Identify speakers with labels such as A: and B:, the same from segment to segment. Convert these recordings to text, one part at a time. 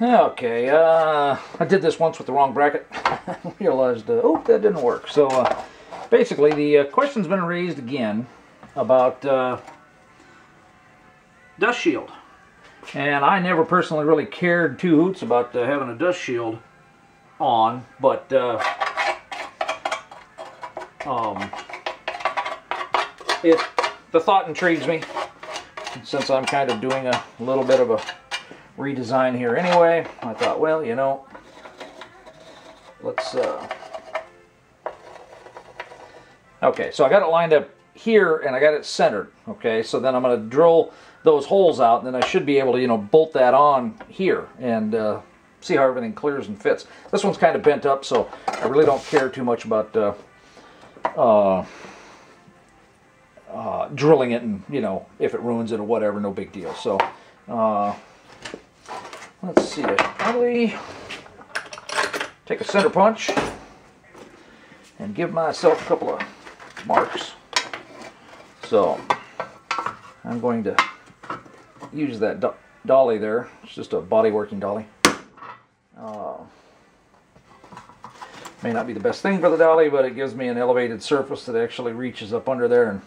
A: Okay, I did this once with the wrong bracket. Realized, oh, that didn't work. So basically, the question's been raised again about dust shield. And I never personally really cared two hoots about having a dust shield on, but the thought intrigues me, since I'm kind of doing a little bit of a redesign here anyway. I thought, well, you know, let's okay, so I got it lined up here and I got it centered. Okay, so then I'm going to drill those holes out, and then I should be able to, you know, bolt that on here and see how everything clears and fits. This one's kind of bent up, so I really don't care too much about drilling it, and, you know, if it ruins it or whatever, no big deal. So let's see, I probably take a center punch and give myself a couple of marks. So I'm going to use that dolly there. It's just a body working dolly. May not be the best thing for the dolly, but it gives me an elevated surface that actually reaches up under there and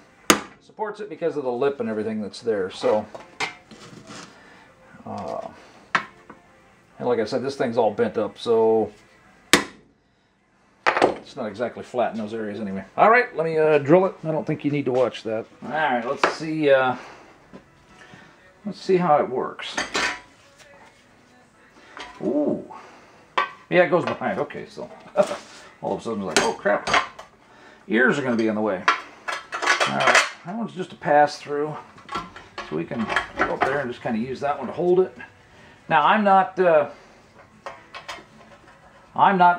A: supports it because of the lip and everything that's there. So, and like I said, this thing's all bent up, so it's not exactly flat in those areas anyway. All right, let me drill it. I don't think you need to watch that. All right, let's see. Let's see how it works. Ooh. Yeah, it goes behind. Okay, so all of a sudden it's like, oh crap, ears are going to be in the way. All right, that one's just a pass through, so we can go up there and just kind of use that one to hold it. Now I'm not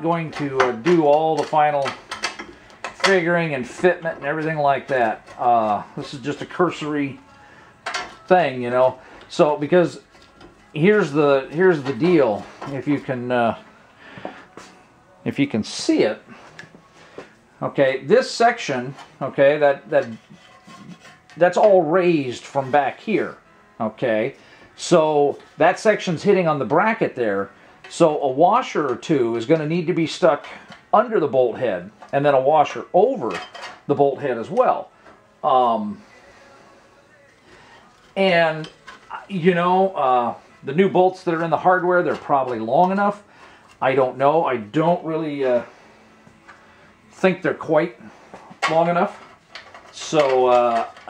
A: going to do all the final figuring and fitment and everything like that. This is just a cursory thing, you know. So because here's the deal. If you can see it, okay, this section, okay, that's all raised from back here, okay, so that section's hitting on the bracket there, so a washer or two is going to need to be stuck under the bolt head, and then a washer over the bolt head as well. And you know, the new bolts that are in the hardware, they're probably long enough. I don't know. I don't really think they're quite long enough. So,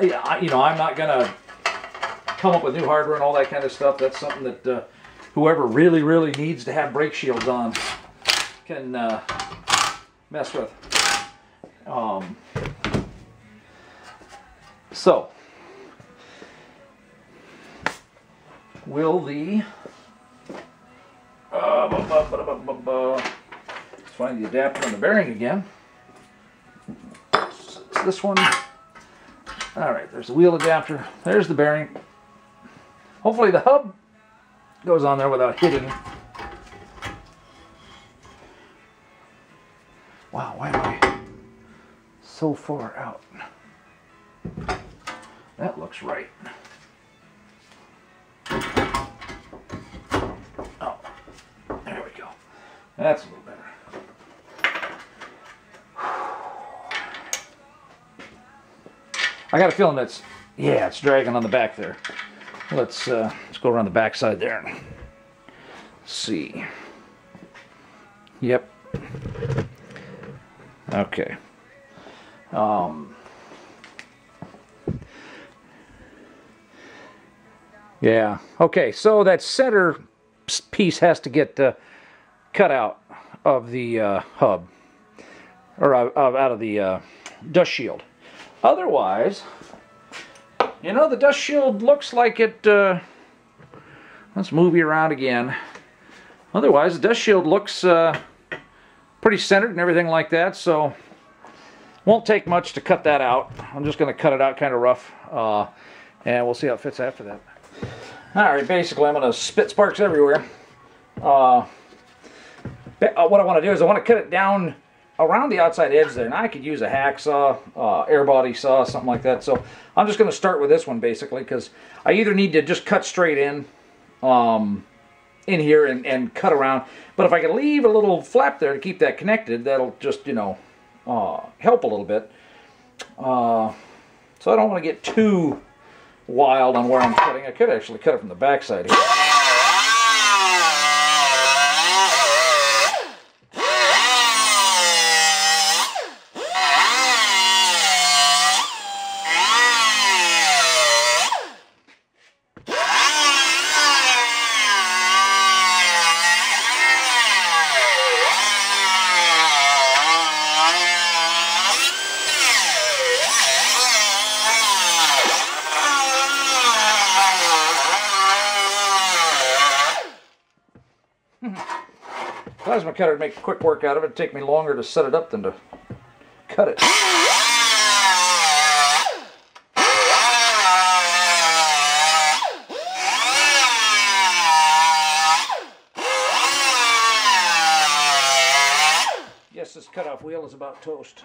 A: yeah, you know, I'm not going to come up with new hardware and all that kind of stuff. That's something that whoever really, really needs to have brake shields on can mess with. So, will the... let's find the adapter on the bearing again. It's this one. Alright, there's the wheel adapter. There's the bearing. Hopefully the hub goes on there without hitting. Wow, why am I so far out? That looks right. Oh, there we go. That's a little better. I got a feeling that's, yeah, it's dragging on the back there. Let's go around the back side there and see. Yep. Okay. Yeah. Okay, so that center piece has to get cut out of the hub, or out of the dust shield. Otherwise, you know, the dust shield looks like it, let's move you around again. Otherwise, the dust shield looks pretty centered and everything like that, so won't take much to cut that out. I'm just going to cut it out kind of rough, and we'll see how it fits after that. Alright, basically I'm going to spit sparks everywhere. What I want to do is I want to cut it down around the outside edge there. Now I could use a hacksaw, air body saw, something like that. So I'm just going to start with this one basically, because I either need to just cut straight in, in here and cut around. But if I can leave a little flap there to keep that connected, that'll just, you know, help a little bit. So I don't want to get too wild on where I'm cutting. I could actually cut it from the backside here. Plasma cutter to make quick work out of it. It'd take me longer to set it up than to cut it. Yes, this cutoff wheel is about toast.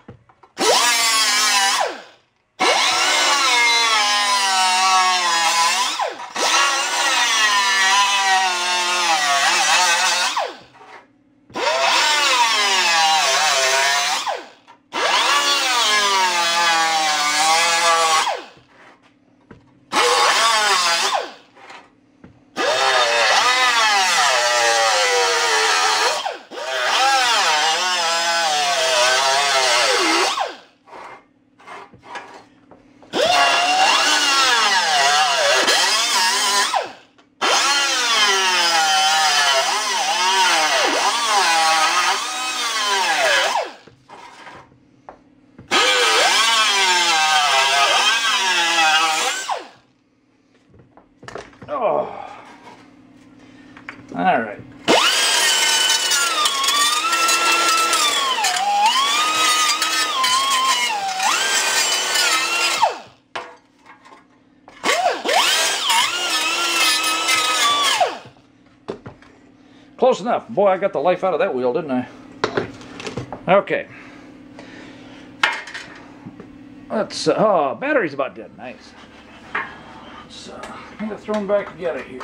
A: All right. Close enough. Boy, I got the life out of that wheel, didn't I? Okay. Let's, oh, battery's about dead. Nice. Let's, I'm going to throw them back together here.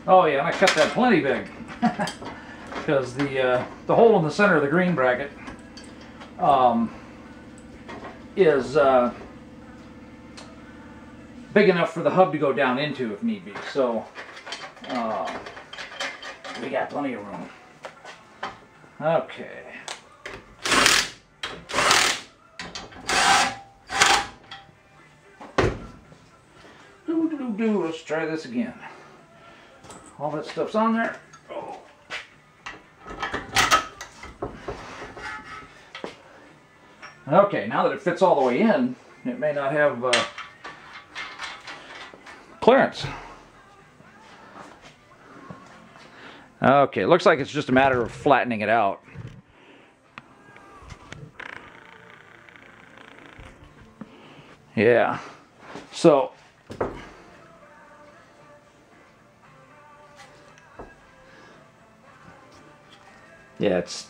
A: Oh yeah, and I cut that plenty big because the hole in the center of the green bracket is big enough for the hub to go down into if need be. So we got plenty of room. Okay. Let's try this again. All that stuff's on there. Oh. Okay, now that it fits all the way in, it may not have clearance. Okay, looks like it's just a matter of flattening it out. Yeah. So yeah, it's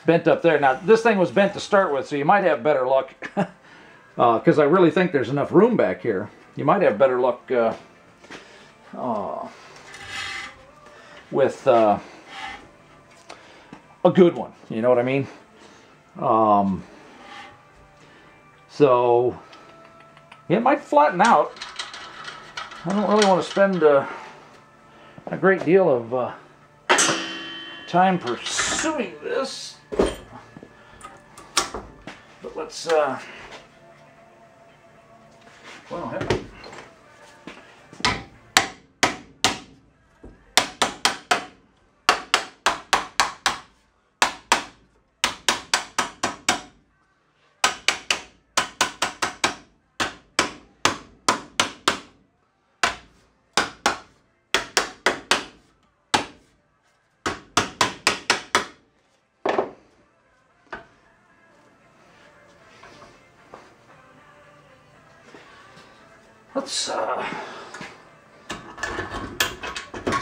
A: bent up there. Now, this thing was bent to start with, so you might have better luck, because I really think there's enough room back here. You might have better luck with a good one, you know what I mean? So, yeah, it might flatten out. I don't really want to spend a great deal of time pursuing this, but let's well, heck. Let's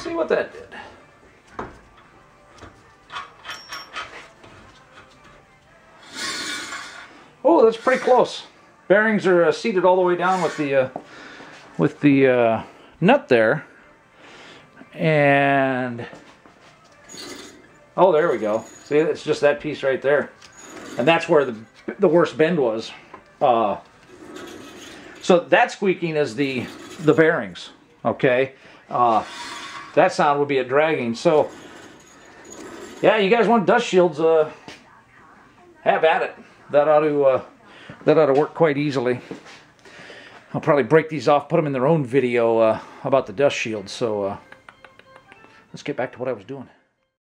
A: see what that did. Oh, that's pretty close. Bearings are seated all the way down with the nut there. And oh, there we go. See, it's just that piece right there. And that's where the worst bend was. So that squeaking is the bearings, okay? That sound would be a dragging. So, yeah, you guys want dust shields, have at it. That ought to work quite easily. I'll probably break these off, put them in their own video about the dust shields. So, let's get back to what I was doing.